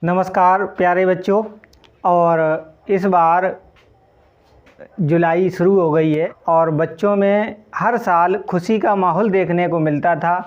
नमस्कार प्यारे बच्चों। और इस बार जुलाई शुरू हो गई है और बच्चों में हर साल खुशी का माहौल देखने को मिलता था,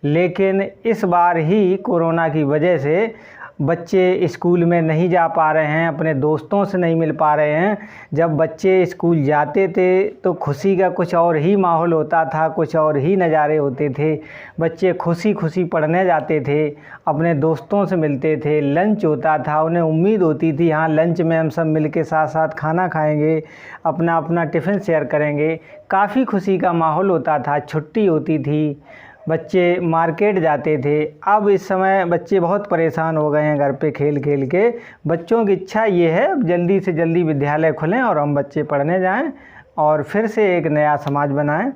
लेकिन इस बार ही कोरोना की वजह से बच्चे स्कूल में नहीं जा पा रहे हैं, अपने दोस्तों से नहीं मिल पा रहे हैं। जब बच्चे स्कूल जाते थे तो खुशी का कुछ और ही माहौल होता था, कुछ और ही नज़ारे होते थे। बच्चे खुशी खुशी पढ़ने जाते थे, अपने दोस्तों से मिलते थे, लंच होता था, उन्हें उम्मीद होती थी हाँ लंच में हम सब मिल के साथ साथ खाना खाएंगे, अपना अपना टिफ़िन शेयर करेंगे। काफ़ी खुशी का माहौल होता था, छुट्टी होती थी, बच्चे मार्केट जाते थे। अब इस समय बच्चे बहुत परेशान हो गए हैं घर पे खेल खेल के। बच्चों की इच्छा ये है जल्दी से जल्दी विद्यालय खुलें और हम बच्चे पढ़ने जाएं और फिर से एक नया समाज बनाएं।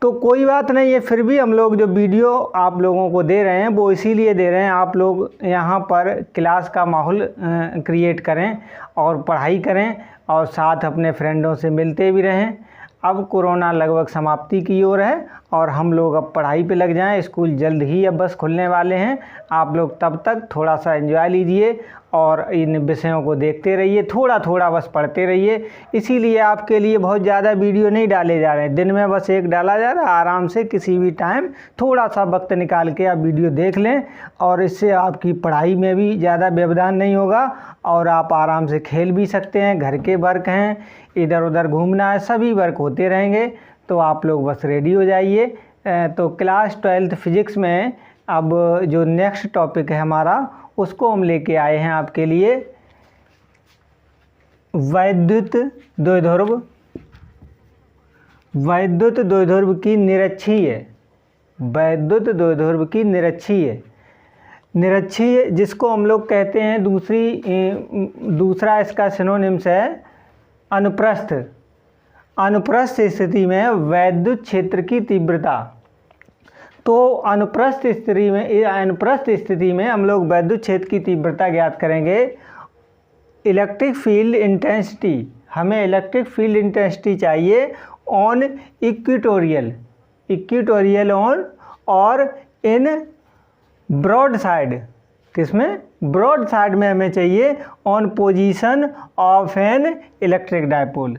तो कोई बात नहीं है, फिर भी हम लोग जो वीडियो आप लोगों को दे रहे हैं वो इसीलिए दे रहे हैं आप लोग यहाँ पर क्लास का माहौल क्रिएट करें और पढ़ाई करें और साथ अपने फ्रेंडों से मिलते भी रहें। अब कोरोना लगभग समाप्ति की ओर है और हम लोग अब पढ़ाई पे लग जाएं। स्कूल जल्द ही अब बस खुलने वाले हैं। आप लोग तब तक थोड़ा सा एंजॉय लीजिए और इन विषयों को देखते रहिए, थोड़ा थोड़ा बस पढ़ते रहिए। इसीलिए आपके लिए बहुत ज़्यादा वीडियो नहीं डाले जा रहे हैं, दिन में बस एक डाला जा रहा है। आराम से किसी भी टाइम थोड़ा सा वक्त निकाल के आप वीडियो देख लें और इससे आपकी पढ़ाई में भी ज़्यादा व्यवधान नहीं होगा और आप आराम से खेल भी सकते हैं। घर के वर्क हैं, इधर उधर घूमना है, सभी वर्क होते रहेंगे। तो आप लोग बस रेडी हो जाइए। तो क्लास 12th फिज़िक्स में अब जो नेक्स्ट टॉपिक है हमारा, उसको हम लेके आए हैं आपके लिए, वैद्युत द्विध्रुव। वैद्युत द्विध्रुव की निरक्षीय, वैद्युत द्विध्रुव की निरक्षीय, निरक्षीय जिसको हम लोग कहते हैं दूसरा इसका सिनोनिम्स है अनुप्रस्थ। अनुप्रस्थ स्थिति में वैद्युत क्षेत्र की तीव्रता। तो अनुप्रस्थ स्थिति में हम लोग वैद्युत क्षेत्र की तीव्रता ज्ञात करेंगे। इलेक्ट्रिक फील्ड इंटेंसिटी, हमें इलेक्ट्रिक फील्ड इंटेंसिटी चाहिए ऑन इक्वेटोरियल ऑन और इन ब्रॉड साइड। किसमें? ब्रॉड साइड में हमें चाहिए on position of an electric dipole.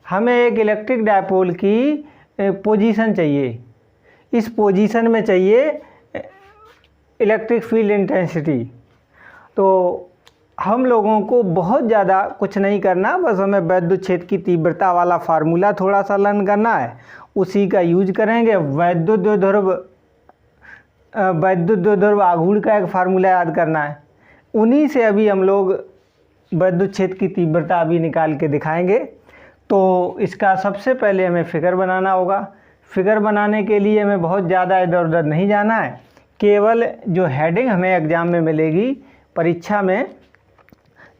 हमें एक इलेक्ट्रिक डायपोल की पोजीशन चाहिए, इस पोजीशन में चाहिए इलेक्ट्रिक फील्ड इंटेंसिटी। तो हम लोगों को बहुत ज़्यादा कुछ नहीं करना, बस हमें वैद्युत क्षेत्र की तीव्रता वाला फार्मूला थोड़ा सा लर्न करना है, उसी का यूज करेंगे। वैद्युत द्विध्रुव आघूर्ण का एक फार्मूला याद करना है, उन्हीं से अभी हम लोग वैद्युत क्षेत्र की तीव्रता अभी निकाल के दिखाएंगे। तो इसका सबसे पहले हमें फिगर बनाना होगा। फिगर बनाने के लिए हमें बहुत ज़्यादा इधर उधर नहीं जाना है, केवल जो हेडिंग हमें एग्ज़ाम में मिलेगी परीक्षा में,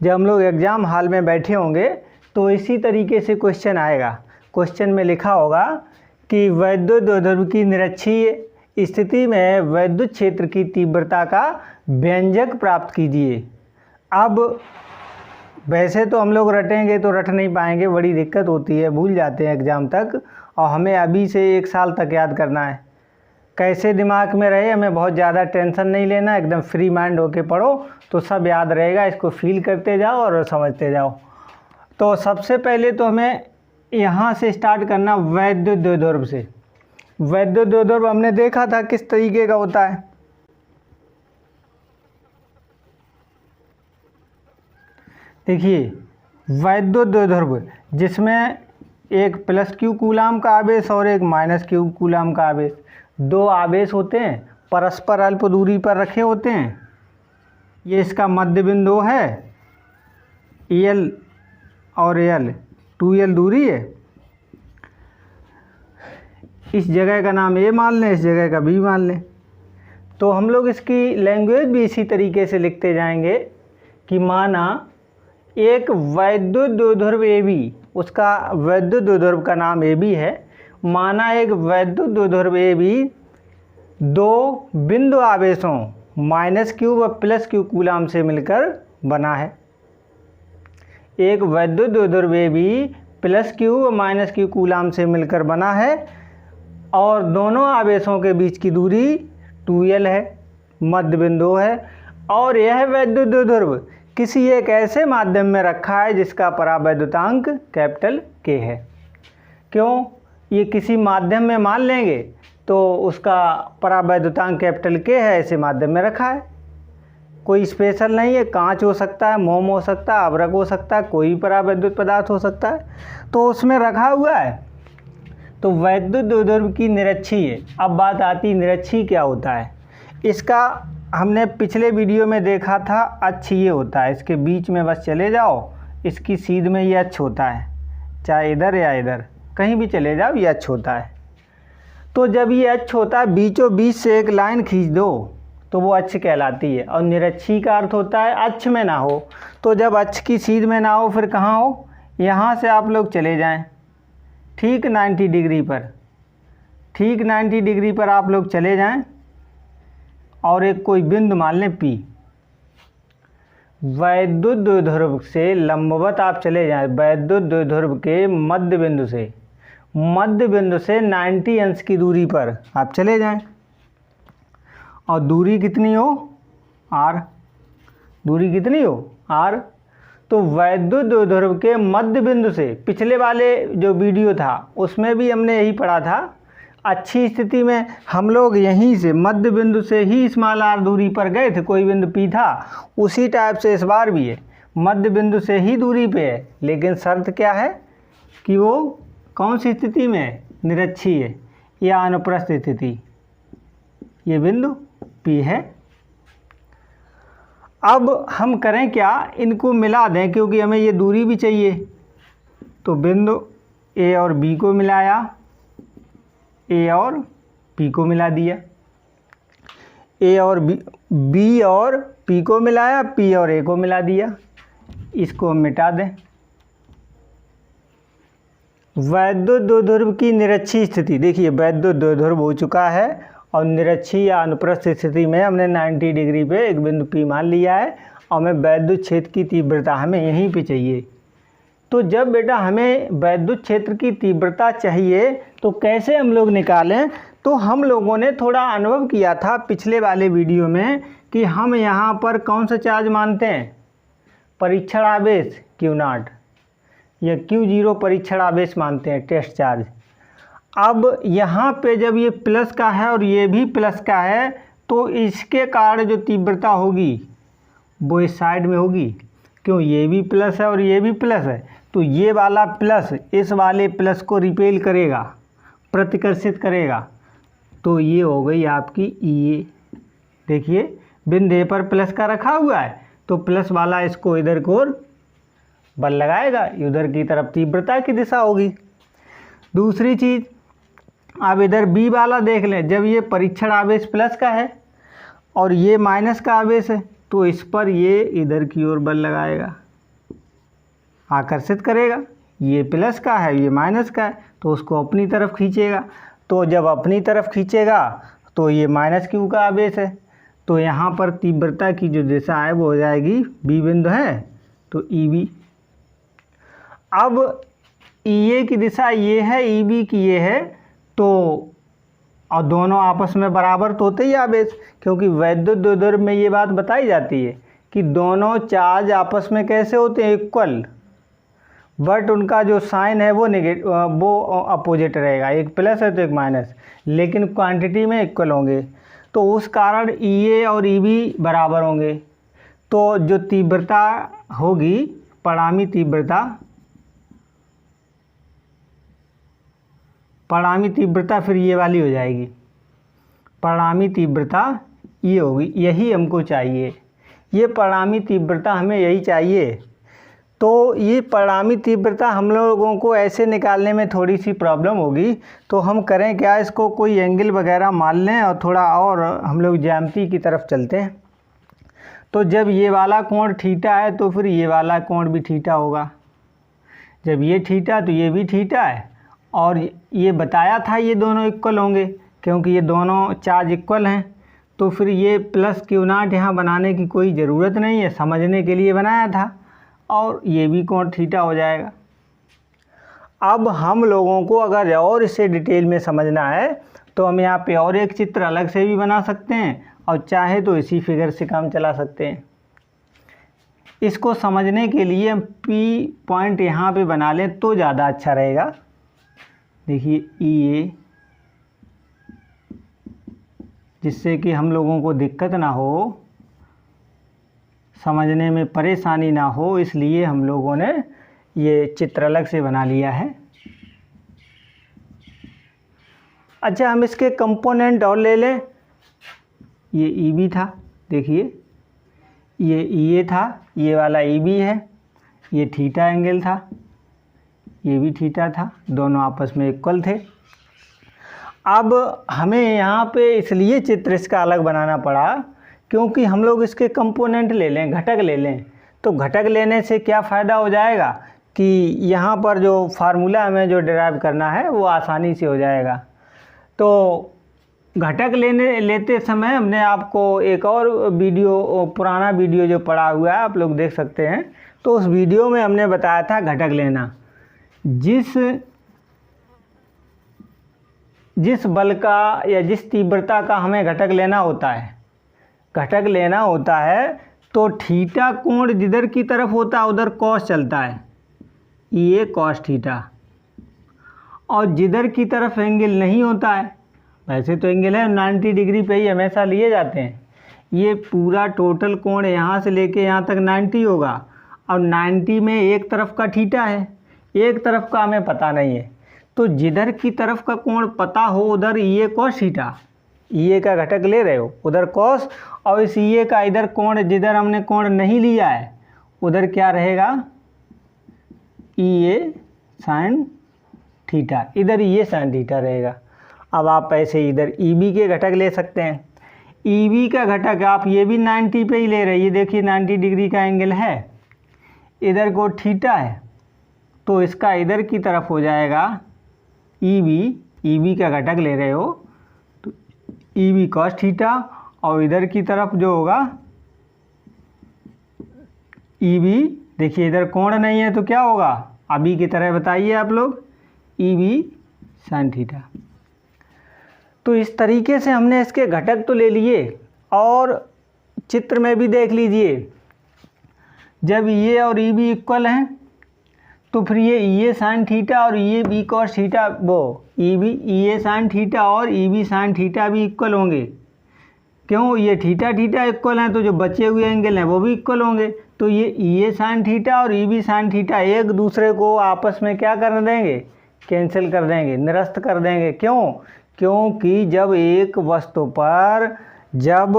जब हम लोग एग्ज़ाम हॉल में बैठे होंगे तो इसी तरीके से क्वेश्चन आएगा। क्वेश्चन में लिखा होगा कि वैद्युत द्विध्रुव की निरक्षीय स्थिति में वैद्युत क्षेत्र की तीव्रता का व्यंजक प्राप्त कीजिए। अब वैसे तो हम लोग रटेंगे तो रट नहीं पाएंगे, बड़ी दिक्कत होती है, भूल जाते हैं एग्ज़ाम तक, और हमें अभी से 1 साल तक याद करना है। कैसे दिमाग में रहे, हमें बहुत ज़्यादा टेंशन नहीं लेना, एकदम फ्री माइंड होके पढ़ो तो सब याद रहेगा। इसको फील करते जाओ और समझते जाओ। तो सबसे पहले तो हमें यहाँ से स्टार्ट करना वैद्युत द्विध्रुव से। वैद्युत द्विध्रुव हमने देखा था किस तरीके का होता है। देखिए वैद्युत द्विध्रुव जिसमें एक प्लस क्यू कूलाम का आवेश और एक माइनस क्यू कूलाम का आवेश, दो आवेश होते हैं, परस्पर अल्प दूरी पर रखे होते हैं। ये इसका मध्य बिंदु है, एल और एल 2l दूरी है। इस जगह का नाम ए मान लें, इस जगह का बी मान लें। तो हम लोग इसकी लैंग्वेज भी इसी तरीके से लिखते जाएंगे कि माना एक वैद्युत द्विध्रुव ए बी, उसका वैद्युत द्विध्रुव का नाम ए बी है। माना एक वैद्युत द्विध्रुव ए बी दो बिंदु आवेशों माइनस क्यू व प्लस क्यू कूलाम से मिलकर बना है। एक वैद्युत द्विध्रुव ए बी प्लस क्यू व माइनस क्यू कूलाम से मिलकर बना है और दोनों आवेशों के बीच की दूरी 2l है, मध्य बिंदु है और यह वैद्युत द्विध्रुव किसी एक ऐसे माध्यम में रखा है जिसका परावैद्युतांक कैपिटल K है। क्यों? ये किसी माध्यम में मान लेंगे तो उसका परावैद्युतांक कैपिटल K है, ऐसे माध्यम में रखा है, कोई स्पेशल नहीं है। कांच हो सकता है, मोम हो सकता है, अभ्रक हो सकता है, कोई परावैद्युत पदार्थ हो सकता है, तो उसमें रखा हुआ है। तो वैद्युत द्विध्रुव की निरक्षी है। अब बात आती निरक्षी क्या होता है। इसका हमने पिछले वीडियो में देखा था, अक्ष ये होता है, इसके बीच में बस चले जाओ, इसकी सीध में ये अक्ष होता है, चाहे इधर या इधर कहीं भी चले जाओ, ये अक्ष होता है। तो जब ये अक्ष होता है, बीचों बीच से एक लाइन खींच दो तो वो अक्ष कहलाती है। और निरक्षी का अर्थ होता है अक्ष में ना हो। तो जब अक्ष की सीध में ना हो, फिर कहाँ हो? यहाँ से आप लोग चले जाएं ठीक 90 डिग्री पर, ठीक 90 डिग्री पर आप लोग चले जाएं और एक कोई बिंदु मान लें P। वैद्युत द्विध्रुव से लंबवत आप चले जाएं, वैद्युत द्विध्रुव के मध्य बिंदु से 90 अंश की दूरी पर आप चले जाएं। और दूरी कितनी हो? R। दूरी कितनी हो? R। तो वैद्युत द्विध्रुव के मध्य बिंदु से, पिछले वाले जो वीडियो था उसमें भी हमने यही पढ़ा था, अच्छी स्थिति में हम लोग यहीं से मध्य बिंदु से ही स्मॉल r दूरी पर गए थे, कोई बिंदु P था, उसी टाइप से इस बार भी है, मध्य बिंदु से ही दूरी पे है। लेकिन शर्त क्या है कि वो कौन सी स्थिति में है? निरक्षी है या अनुप्रस्थ स्थिति। ये बिंदु P है। अब हम करें क्या, इनको मिला दें क्योंकि हमें ये दूरी भी चाहिए। तो बिंदु A और B को मिलाया, A और P को मिला दिया, A और B और P को मिलाया, P और A को मिला दिया। इसको मिटा दें। वैद्युत द्विध्रुव की निरक्षी स्थिति, देखिए वैद्युत द्विध्रुव हो चुका है और निरक्षी या अनुप्रस्थ स्थिति में हमने 90 डिग्री पे एक बिंदु P मान लिया है और हमें वैद्युत क्षेत्र की तीव्रता हमें यहीं पे चाहिए। तो जब बेटा हमें वैद्युत क्षेत्र की तीव्रता चाहिए तो कैसे हम लोग निकालें? तो हम लोगों ने थोड़ा अनुभव किया था पिछले वाले वीडियो में कि हम यहाँ पर कौन सा चार्ज मानते हैं? परीक्षण आवेश Q0 या Q0 परीक्षण आवेश मानते हैं, टेस्ट चार्ज। अब यहाँ पे जब ये प्लस का है और ये भी प्लस का है तो इसके कारण जो तीव्रता होगी वो इस साइड में होगी। क्यों? ये भी प्लस है और ये भी प्लस है, तो ये वाला प्लस इस वाले प्लस को रिपेल करेगा, प्रतिकर्षित करेगा। तो ये हो गई आपकी E। देखिए बिंदु A पर प्लस का रखा हुआ है तो प्लस वाला इसको इधर को बल लगाएगा, उधर की तरफ तीव्रता की दिशा होगी। दूसरी चीज़, अब इधर B वाला देख लें, जब ये परीक्षण आवेश प्लस का है और ये माइनस का आवेश है तो इस पर ये इधर की ओर बल लगाएगा, आकर्षित करेगा। ये प्लस का है, ये माइनस का है, तो उसको अपनी तरफ खींचेगा। तो जब अपनी तरफ खींचेगा तो ये माइनस Q का आवेश है, तो यहाँ पर तीव्रता की जो दिशा है वो हो जाएगी, B बिंदु है तो EB। अब EA की दिशा ये है, EB की ये है, तो और दोनों आपस में बराबर तो होते ही आवेश, क्योंकि वैद्युत द्विध्रुव में ये बात बताई जाती है कि दोनों चार्ज आपस में कैसे होते हैं? इक्वल, बट उनका जो साइन है वो वो अपोजिट रहेगा, एक प्लस है तो एक माइनस, लेकिन क्वांटिटी में इक्वल होंगे। तो उस कारण EA और EB बराबर होंगे। तो जो तीव्रता होगी, परिणामी तीव्रता फिर ये वाली हो जाएगी, परिणामी तीव्रता ये होगी। यही हमको चाहिए, ये परिणामी तीव्रता हमें यही चाहिए। तो ये परिणामी तीव्रता हम लोगों को ऐसे निकालने में थोड़ी सी प्रॉब्लम होगी, तो हम करें क्या, इसको कोई एंगल वगैरह मान लें और थोड़ा और हम लोग ज्यामिति की तरफ चलते हैं। तो जब ये वाला कोण थीटा है तो फिर ये वाला कोण भी थीटा होगा। जब ये थीटा तो ये भी थीटा है, और ये बताया था ये दोनों इक्वल होंगे क्योंकि ये दोनों चार्ज इक्वल हैं। तो फिर ये प्लस Q0 यहाँ बनाने की कोई ज़रूरत नहीं है, समझने के लिए बनाया था, और ये भी कोण थीटा हो जाएगा। अब हम लोगों को अगर और इसे डिटेल में समझना है तो हम यहाँ पे और एक चित्र अलग से भी बना सकते हैं और चाहे तो इसी फिगर से काम चला सकते हैं। इसको समझने के लिए हम P पॉइंट यहाँ पे बना लें तो ज़्यादा अच्छा रहेगा। देखिए EA, जिससे कि हम लोगों को दिक्कत ना हो, समझने में परेशानी ना हो, इसलिए हम लोगों ने ये चित्र अलग से बना लिया है। अच्छा, हम इसके कंपोनेंट और ले लें। ये EB था, देखिए ये EA था, ये वाला EB है, ये थीटा एंगल था, ये भी थीटा था, दोनों आपस में इक्वल थे। अब हमें यहाँ पे इसलिए चित्र इसका अलग बनाना पड़ा क्योंकि हम लोग इसके कंपोनेंट ले लें, घटक ले लें, तो घटक लेने से क्या फ़ायदा हो जाएगा कि यहाँ पर जो फार्मूला हमें जो डिराइव करना है वो आसानी से हो जाएगा। तो घटक लेते समय हमने आपको एक और वीडियो, पुराना वीडियो जो पड़ा हुआ है आप लोग देख सकते हैं, तो उस वीडियो में हमने बताया था घटक लेना। जिस बल का या जिस तीव्रता का हमें घटक लेना होता है तो थीटा कोण जिधर की तरफ होता है उधर कॉस चलता है, ये कॉस थीटा, और जिधर की तरफ एंगल नहीं होता है, वैसे तो एंगल है 90 डिग्री पे ही हमेशा लिए जाते हैं, ये पूरा टोटल कोण यहाँ से लेके यहाँ तक 90 होगा, और 90 में एक तरफ का थीटा है, एक तरफ का हमें पता नहीं है, तो जिधर की तरफ का कोण पता हो उधर ये कॉस थीटा, ये का घटक ले रहे हो उधर कॉस, और इस ये का इधर कोण, जिधर हमने कोण नहीं लिया है उधर क्या रहेगा, ये साइन थीटा, इधर ये साइन थीटा रहेगा। अब आप ऐसे इधर EB के घटक ले सकते हैं। EB का घटक आप ये भी 90 पे ही ले रहे हैं, ये देखिए 90 डिग्री का एंगल है, इधर को थीटा है, तो इसका इधर की तरफ हो जाएगा EB का घटक ले रहे हो तो EB कॉस थीटा, और इधर की तरफ जो होगा EB, देखिए इधर कोण नहीं है तो क्या होगा, अभी की तरह बताइए आप लोग, EB साइन थीटा। तो इस तरीके से हमने इसके घटक तो ले लिए, और चित्र में भी देख लीजिए, जब ये और EB इक्वल हैं तो फिर ये साइन थीटा और ये B कॉस थीटा, वो ये साइन थीटा और EB साइन थीटा भी इक्वल होंगे। क्यों, ये थीटा इक्वल हैं तो जो बचे हुए एंगल हैं वो भी इक्वल होंगे, तो ये साइन थीटा और EB साइन थीटा एक दूसरे को आपस में क्या कर देंगे, कैंसिल कर देंगे, निरस्त कर देंगे। क्यों, क्योंकि जब एक वस्तु पर जब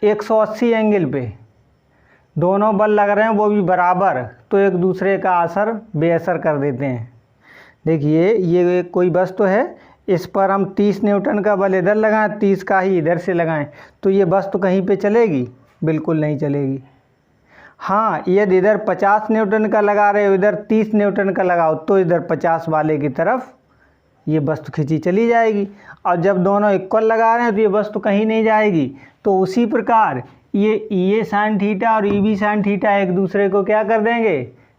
180 एंगल पे दोनों बल लग रहे हैं वो भी बराबर, तो एक दूसरे का असर बेअसर कर देते हैं। देखिए ये कोई वस्तु है, इस पर हम 30 न्यूटन का बल इधर लगाएं, 30 का ही इधर से लगाएं, तो ये वस्तु कहीं पे चलेगी, बिल्कुल नहीं चलेगी। हाँ, यदि इधर 50 न्यूटन का लगा रहे हो, इधर 30 न्यूटन का लगाओ, तो इधर 50 वाले की तरफ ये वस्तु खींची चली जाएगी, और जब दोनों इक्वल लगा रहे हैं तो ये वस्तु कहीं नहीं जाएगी। तो उसी प्रकार ये साइन थीटा और EB साइन थीटा एक दूसरे को क्या कर देंगे,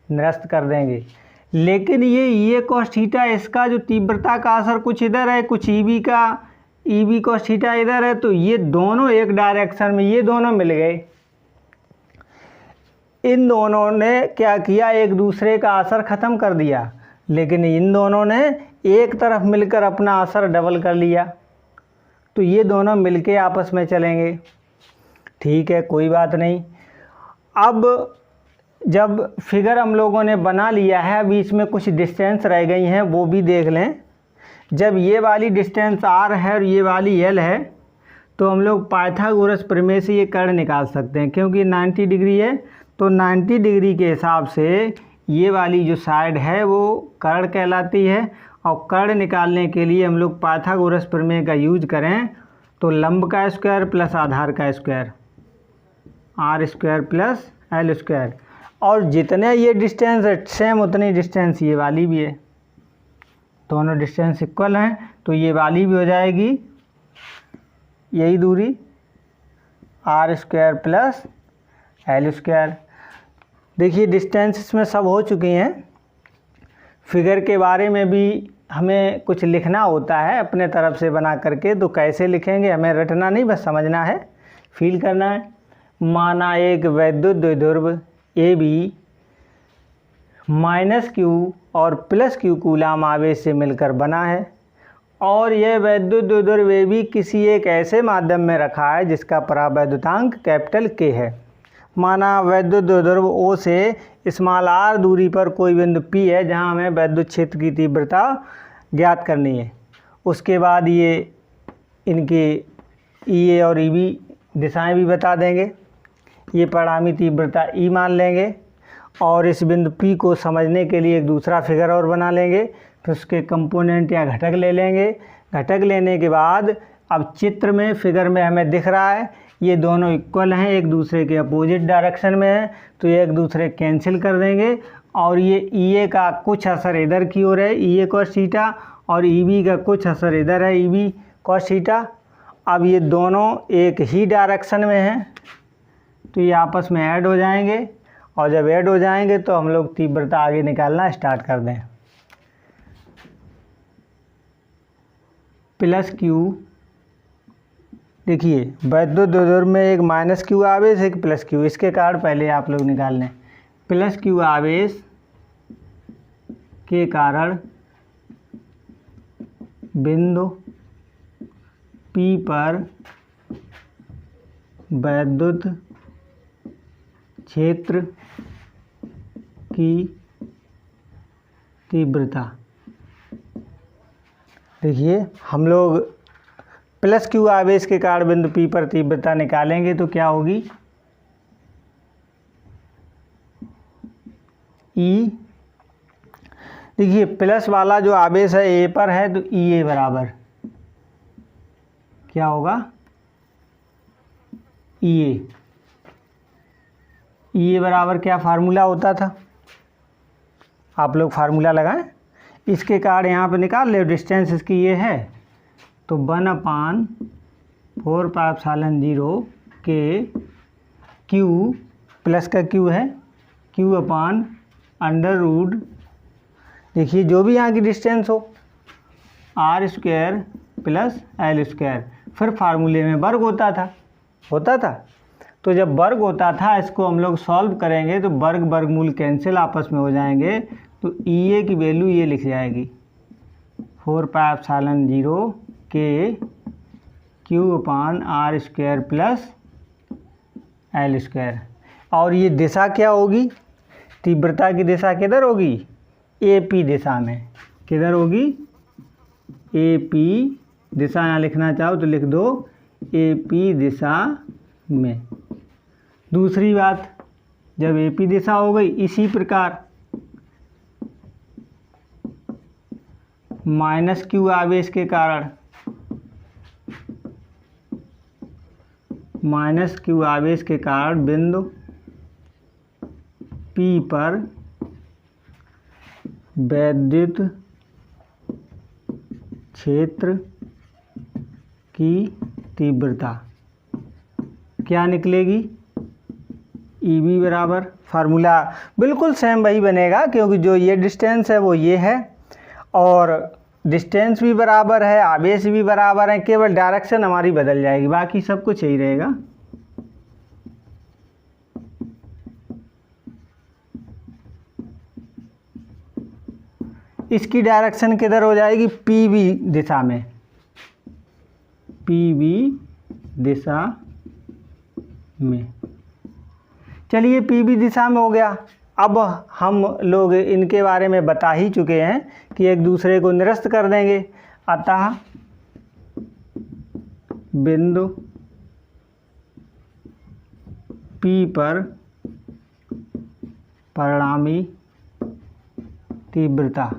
निरस्त कर देंगे। लेकिन ये कॉस थीटा, इसका जो तीव्रता का असर कुछ इधर है, कुछ EB कॉस थीटा इधर है, तो ये दोनों एक डायरेक्शन में, ये दोनों मिल गए। इन दोनों ने क्या किया, एक दूसरे का असर ख़त्म कर दिया, लेकिन इन दोनों ने एक तरफ मिलकर अपना असर डबल कर लिया, तो ये दोनों मिलके आपस में चलेंगे। ठीक है, कोई बात नहीं। अब जब फिगर हम लोगों ने बना लिया है, बीच में कुछ डिस्टेंस रह गई हैं वो भी देख लें। जब ये वाली डिस्टेंस R है और ये वाली L है, तो हम लोग पाइथागोरस प्रमेय से ये कर्ण निकाल सकते हैं, क्योंकि 90 डिग्री है, तो 90 डिग्री के हिसाब से ये वाली जो साइड है वो कर्ण कहलाती है। और कर्ण निकालने के लिए हम लोग पाइथागोरस प्रमेय का यूज करें तो लंब का स्क्वायर प्लस आधार का square, R square plus L square, और जितने ये डिस्टेंस है सेम उतनी डिस्टेंस ये वाली भी है, दोनों डिस्टेंस इक्वल हैं, तो ये वाली भी हो जाएगी यही दूरी, R square plus L square. देखिए डिस्टेंस इसमें सब हो चुकी हैं। फिगर के बारे में भी हमें कुछ लिखना होता है अपने तरफ से बना करके, तो कैसे लिखेंगे हमें रटना नहीं, बस समझना है, फील करना है। माना एक वैद्युत द्विध्रुव ए बी -q और +q कूलाम आवेश से मिलकर बना है और यह वैद्युत द्विध्रुव ए बी किसी एक ऐसे माध्यम में रखा है जिसका परावैद्युतांक K है। माना वैद्युत द्विध्रुव O से r दूरी पर कोई बिंदु P है जहां हमें वैद्युत क्षेत्र की तीव्रता ज्ञात करनी है। उसके बाद ये इनकी EA और EB दिशाएं भी बता देंगे। ये परिणामी तीव्रता E मान लेंगे और इस बिंदु P को समझने के लिए एक दूसरा फिगर और बना लेंगे, फिर उसके कंपोनेंट या घटक ले लेंगे। घटक लेने के बाद अब चित्र में फिगर में हमें दिख रहा है ये दोनों इक्वल हैं, एक दूसरे के अपोजिट डायरेक्शन में हैं, तो ये एक दूसरे कैंसिल कर देंगे और ये EA का कुछ असर इधर की ओर है EA cos थीटा और EB का कुछ असर इधर है EB cos थीटा। अब ये दोनों एक ही डायरेक्शन में हैं तो ये आपस में ऐड हो जाएंगे और जब ऐड हो जाएंगे तो हम लोग तीव्रता आगे निकालना स्टार्ट कर दें। +q, देखिए वैद्युत द्विध्रुव में एक -q आवेश एक +q, इसके कारण पहले आप लोग निकाल लें। +q आवेश के कारण बिंदु P पर वैद्युत क्षेत्र की तीव्रता, देखिए हम लोग +q आवेश के कारण बिंदु P पर तीव्रता निकालेंगे तो क्या होगी E, देखिए प्लस वाला जो आवेश है A पर है तो EA बराबर क्या होगा EA बराबर क्या फार्मूला होता था, आप लोग फार्मूला लगाएं। इसके कारण यहाँ पे निकाल ले, डिस्टेंस इसकी ये है तो 1/4πε0 के Q प्लस का Q है Q/√, देखिए जो भी यहाँ की डिस्टेंस हो r² + l², फिर फार्मूले में वर्ग होता था। तो जब वर्ग होता था इसको हम लोग सॉल्व करेंगे तो वर्गमूल कैंसिल आपस में हो जाएंगे, तो EA की वैल्यू ये लिख जाएगी 4πε0 के Q/r² + l²। और ये दिशा क्या होगी, तीव्रता की दिशा किधर होगी AP दिशा में, किधर होगी AP दिशा, यहाँ लिखना चाहो तो लिख दो AP दिशा में। दूसरी बात, जब AP दिशा हो गई इसी प्रकार -q आवेश के कारण बिंदु P पर वैद्युत क्षेत्र की तीव्रता क्या निकलेगी EB बराबर, फार्मूला बिल्कुल सेम वही बनेगा क्योंकि जो ये डिस्टेंस है वो ये है और डिस्टेंस भी बराबर है, आवेश भी बराबर है, केवल डायरेक्शन हमारी बदल जाएगी, बाकी सब कुछ यही रहेगा। इसकी डायरेक्शन किधर हो जाएगी PB दिशा में, PB दिशा में। चलिए PB दिशा में हो गया। अब हम लोग इनके बारे में बता ही चुके हैं कि एक दूसरे को निरस्त कर देंगे, अतः बिंदु P पर परिणामी तीव्रता,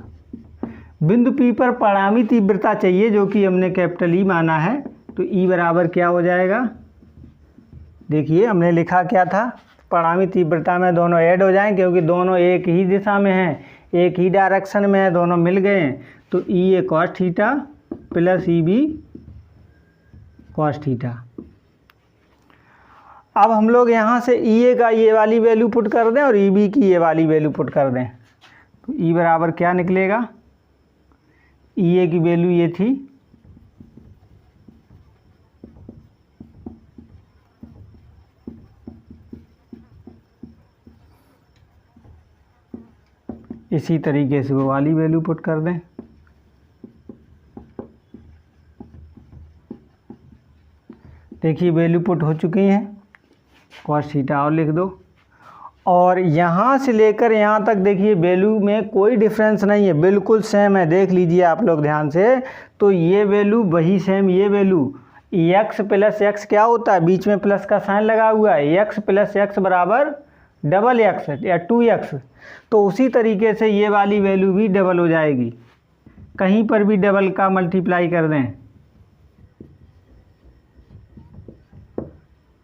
बिंदु P पर परिणामी तीव्रता चाहिए जो कि हमने E माना है, तो E बराबर क्या हो जाएगा, देखिए हमने लिखा क्या था, परिणामी तीव्रता में दोनों ऐड हो जाएं क्योंकि दोनों एक ही दिशा में हैं, एक ही डायरेक्शन में है, दोनों मिल गए हैं, तो EA cos theta + EB cos theta. अब हम लोग यहाँ से EA का ये वाली वैल्यू पुट कर दें और EB की ये वाली वैल्यू पुट कर दें, तो E बराबर क्या निकलेगा, ई ए की वैल्यू ये थी, इसी तरीके से वो वाली वैल्यू पुट कर दें। देखिए वैल्यू पुट हो चुकी हैं, कॉस थीटा और लिख दो। और यहाँ से लेकर यहाँ तक देखिए वैल्यू में कोई डिफरेंस नहीं है, बिल्कुल सेम है। देख लीजिए आप लोग ध्यान से, तो ये वैल्यू वही सेम, ये वैल्यू x प्लस एक्स क्या होता है, बीच में प्लस का साइन लगा हुआ है, x प्लस एक्स बराबर डबल एक्स या 2x। तो उसी तरीके से ये वाली वैल्यू भी डबल हो जाएगी, कहीं पर भी डबल का मल्टीप्लाई कर दें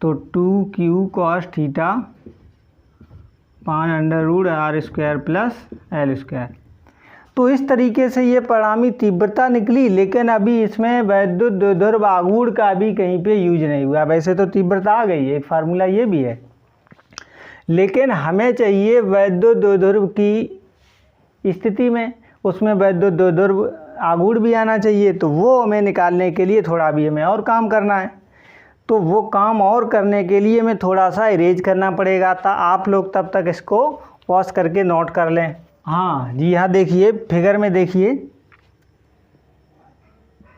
तो 2q cos थीटा पान under root r square plus l square. तो इस तरीके से ये परिणामी तीव्रता निकली, लेकिन अभी इसमें वैद्युत द्विध्रुव आघूर्ण का भी कहीं पे यूज नहीं हुआ। वैसे तो तीव्रता आ गई है, एक फार्मूला ये भी है, लेकिन हमें चाहिए वैद्युत द्विध्रुव की स्थिति में, उसमें वैद्युत द्विध्रुव आघूर्ण भी आना चाहिए। तो वो हमें निकालने के लिए थोड़ा भी हमें और काम करना है। तो वो काम और करने के लिए हमें थोड़ा सा इरेज करना पड़ेगा, तो आप लोग तब तक इसको पॉज करके नोट कर लें। हाँ जी हाँ, देखिए फिगर में देखिए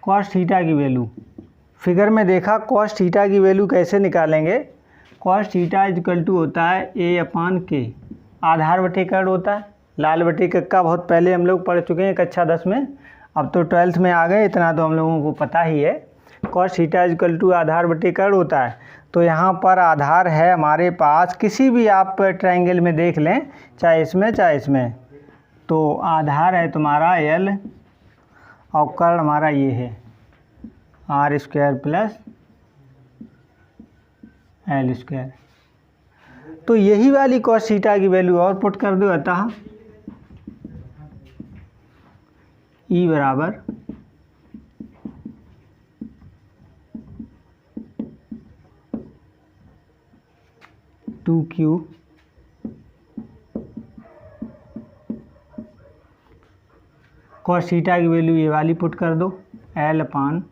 कॉस थीटा की वैल्यू, फिगर में देखा कॉस थीटा की वैल्यू कैसे निकालेंगे। कॉस थीटा इक्वल टू होता है ए अपान के, आधार बटे कर्ण होता है, लाल बटे कक्का बहुत पहले हम लोग पढ़ चुके हैं कक्षा 10 में, अब तो 12th में आ गए, इतना तो हम लोगों को पता ही है। कॉस थीटा इक्वल टू आधार बटे कर्ण होता है। तो यहाँ पर आधार है हमारे पास, किसी भी आप ट्रायंगल में देख लें, चाहे इसमें चाहे इसमें, तो आधार है तुम्हारा एल और कर्ण हमारा ये है r square plus l square. तो यही वाली कॉस थीटा की वैल्यू और पुट कर दो, अतः ई बराबर 2q कॉस थीटा की वैल्यू ये वाली पुट कर दो, एल अपान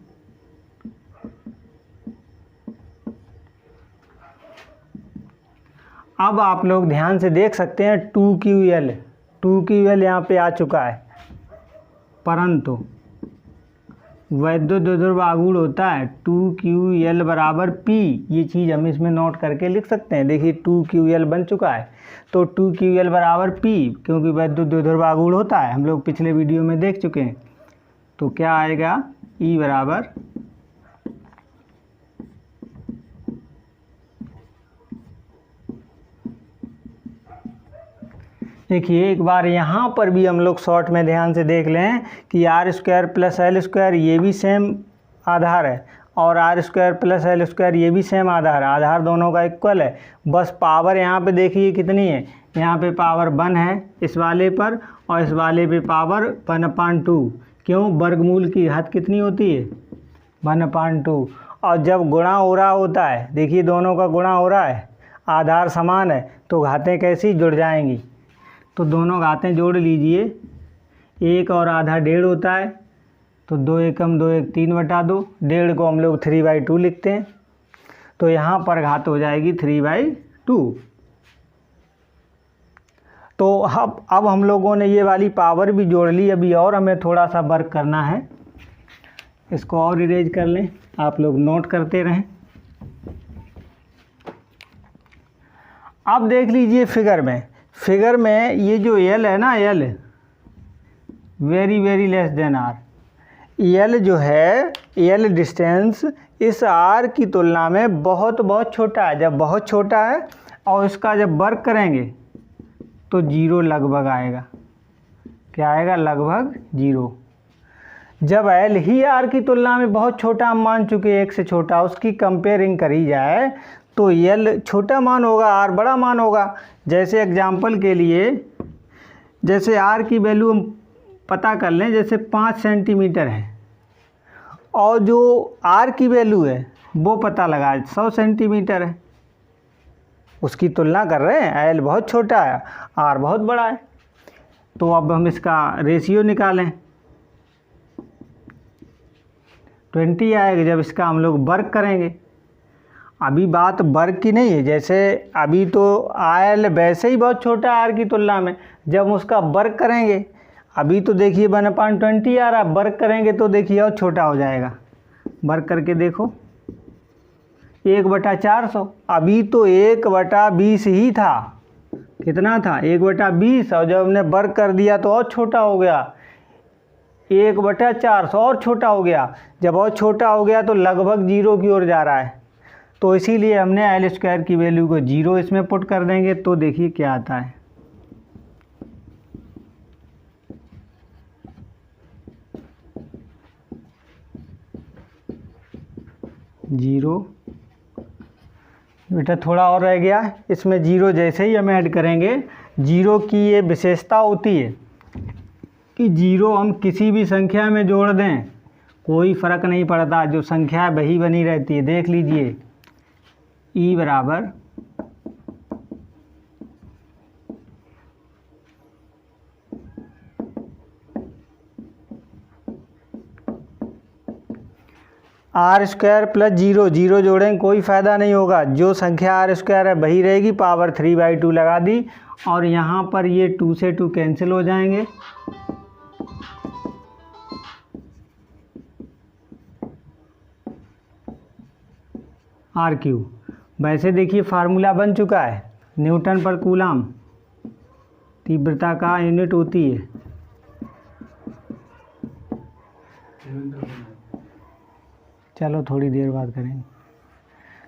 अब आप लोग ध्यान से देख सकते हैं 2ql यहाँ पे आ चुका है, परंतु वैद्युत द्विध्रुव आघूर्ण होता है 2ql बराबर p। ये चीज़ हम इसमें नोट करके लिख सकते हैं। देखिए 2ql बन चुका है, तो 2ql बराबर p, क्योंकि वैद्युत द्विध्रुव आघूर्ण होता है, हम लोग पिछले वीडियो में देख चुके हैं। तो क्या आएगा, E बराबर देखिए एक बार यहाँ पर भी हम लोग शॉर्ट में ध्यान से देख लें कि r square plus l square ये भी सेम आधार है, और r square plus l square ये भी सेम आधार है, आधार दोनों का इक्वल है। बस पावर यहाँ पे देखिए कितनी है, यहाँ पे पावर 1 है इस वाले पर, और इस वाले पे पावर 1/2। क्यों, वर्गमूल की घात कितनी होती है, 1/2। और जब गुणा हो रहा होता है, देखिए दोनों का गुणा हो रहा है, आधार समान है, तो घातें कैसी जुड़ जाएंगी। तो दोनों घातें जोड़ लीजिए, 1 और आधा 1.5 होता है, तो 2 एकम 2 1 3/2, 1.5 को हम लोग 3/2 लिखते हैं, तो यहाँ पर घात हो जाएगी 3/2। तो अब हम लोगों ने ये वाली पावर भी जोड़ ली, अभी और हमें थोड़ा सा वर्क करना है, इसको और इरेज कर लें, आप लोग नोट करते रहें। अब देख लीजिए फिगर में ये जो एल है ना, L very less than R, L जो है, एल डिस्टेंस इस आर की तुलना में बहुत छोटा है। जब बहुत छोटा है और इसका जब वर्क करेंगे तो 0 लगभग आएगा। क्या आएगा, लगभग 0। जब एल ही आर की तुलना में बहुत छोटा हम मान चुके 1 से छोटा, उसकी कंपेयरिंग करी जाए तो एल छोटा मान होगा, आर बड़ा मान होगा। जैसे एग्जाम्पल के लिए, जैसे आर की वैल्यू हम पता कर लें, जैसे 5 सेंटीमीटर है, और जो आर की वैल्यू है वो पता लगा 100 सेंटीमीटर है, उसकी तुलना कर रहे हैं, एल बहुत छोटा है, आर बहुत बड़ा है। तो अब हम इसका रेशियो निकालें, 20 आएगा जब इसका हम लोग वर्ग करेंगे। अभी बात वर्ग की नहीं है, जैसे अभी तो आयल वैसे ही बहुत छोटा है आर की तुलना में, जब उसका वर्ग करेंगे, अभी तो देखिए 1/20 आ रहा, वर्ग करेंगे तो देखिए और छोटा हो जाएगा। वर्ग करके देखो 1/400, अभी तो 1/20 ही था, कितना था 1/20, और जब हमने वर्ग कर दिया तो और छोटा हो गया 1/400, और छोटा हो गया। जब और छोटा हो गया तो लगभग 0 की ओर जा रहा है, तो इसीलिए हमने एल स्क्वायर की वैल्यू को 0 इसमें पुट कर देंगे। तो देखिए क्या आता है, जीरो। बेटा थोड़ा और रह गया, इसमें 0 जैसे ही हम ऐड करेंगे, 0 की ये विशेषता होती है कि 0 हम किसी भी संख्या में जोड़ दें कोई फ़र्क नहीं पड़ता, जो संख्या वही बनी रहती है। देख लीजिए ई बराबर आर स्क्वायर प्लस 0, 0 जोड़ेंगे कोई फ़ायदा नहीं होगा, जो संख्या आर स्क्वायर है वही रहेगी, पावर 3/2 लगा दी, और यहाँ पर ये 2 से 2 कैंसिल हो जाएंगे। आर क्यूब, वैसे देखिए फार्मूला बन चुका है, न्यूटन पर कूलम तीव्रता का यूनिट होती है। चलो थोड़ी देर बाद करेंगे।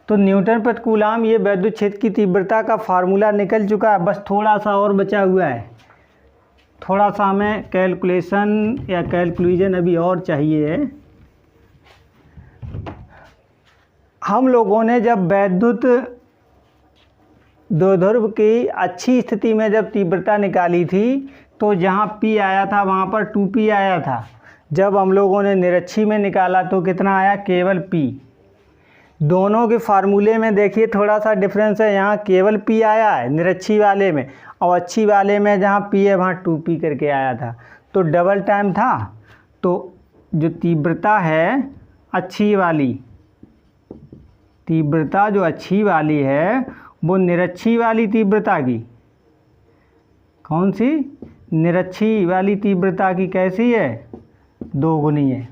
तो न्यूटन पर कूलम ये वैद्युत क्षेत्र की तीव्रता का फार्मूला निकल चुका है, बस थोड़ा सा और बचा हुआ है। थोड़ा सा हमें कैलकुलेशन या कैलकुलेशन अभी और चाहिए। हम लोगों ने जब वैद्युत द्विध्रुव की अच्छी स्थिति में जब तीव्रता निकाली थी तो जहाँ P आया था वहाँ पर 2P आया था। जब हम लोगों ने निरक्षी में निकाला तो कितना आया, केवल P। दोनों के फार्मूले में देखिए थोड़ा सा डिफरेंस है, यहाँ केवल P आया है निरक्षी वाले में, और अच्छी वाले में जहाँ P है वहाँ 2P करके आया था, तो डबल टाइम था। तो जो तीव्रता है अच्छी वाली, तीव्रता जो अच्छी वाली है वो निरक्षी वाली तीव्रता की, कौन सी, निरक्षी वाली तीव्रता की कैसी है, 2 गुनी है।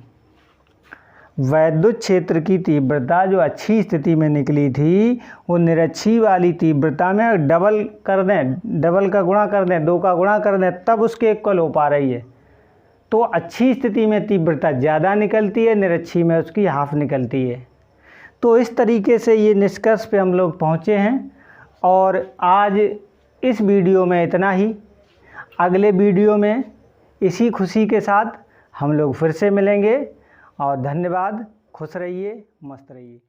वैद्युत क्षेत्र की तीव्रता जो अच्छी स्थिति में निकली थी वो निरक्षी वाली तीव्रता में डबल कर दें, डबल का गुणा कर दें, 2 का गुणा कर दें, तब उसके इक्वल हो पा रही है। तो अच्छी स्थिति में तीव्रता ज़्यादा निकलती है, निरक्षी में उसकी हाफ निकलती है। तो इस तरीके से ये निष्कर्ष पे हम लोग पहुँचे हैं, और आज इस वीडियो में इतना ही। अगले वीडियो में इसी खुशी के साथ हम लोग फिर से मिलेंगे, और धन्यवाद। खुश रहिए, मस्त रहिए।